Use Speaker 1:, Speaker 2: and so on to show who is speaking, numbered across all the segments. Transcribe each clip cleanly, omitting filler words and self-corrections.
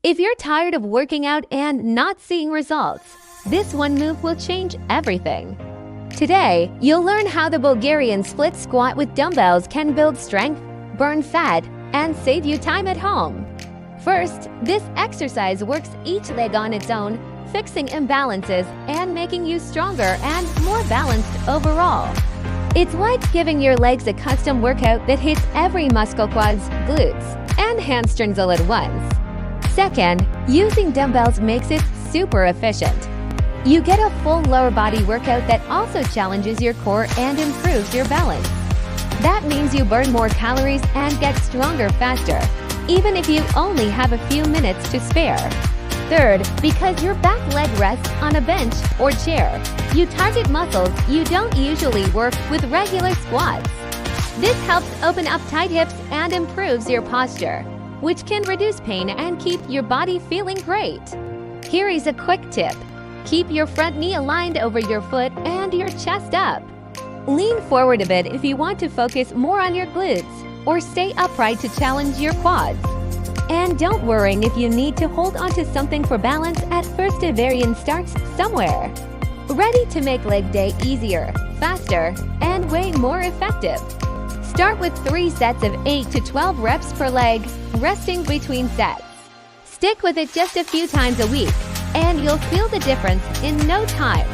Speaker 1: If you're tired of working out and not seeing results, this one move will change everything. Today, you'll learn how the Bulgarian Split Squat with dumbbells can build strength, burn fat, and save you time at home. First, this exercise works each leg on its own, fixing imbalances and making you stronger and more balanced overall. It's like giving your legs a custom workout that hits every muscle, quads, glutes, and hamstrings all at once. Second, using dumbbells makes it super efficient. You get a full lower body workout that also challenges your core and improves your balance. That means you burn more calories and get stronger faster, even if you only have a few minutes to spare. Third, because your back leg rests on a bench or chair, you target muscles you don't usually work with regular squats. This helps open up tight hips and improves your posture, which can reduce pain and keep your body feeling great. Here is a quick tip. Keep your front knee aligned over your foot and your chest up. Lean forward a bit if you want to focus more on your glutes, or stay upright to challenge your quads. And don't worry if you need to hold onto something for balance at first. A variant starts somewhere. Ready to make leg day easier, faster, and way more effective. Start with 3 sets of 8 to 12 reps per leg, resting between sets. Stick with it just a few times a week, and you'll feel the difference in no time.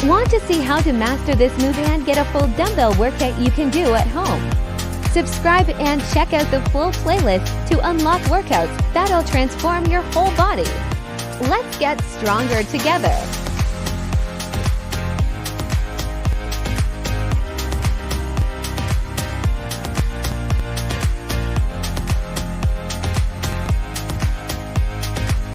Speaker 1: Want to see how to master this move and get a full dumbbell workout you can do at home? Subscribe and check out the full playlist to unlock workouts that'll transform your whole body. Let's get stronger together.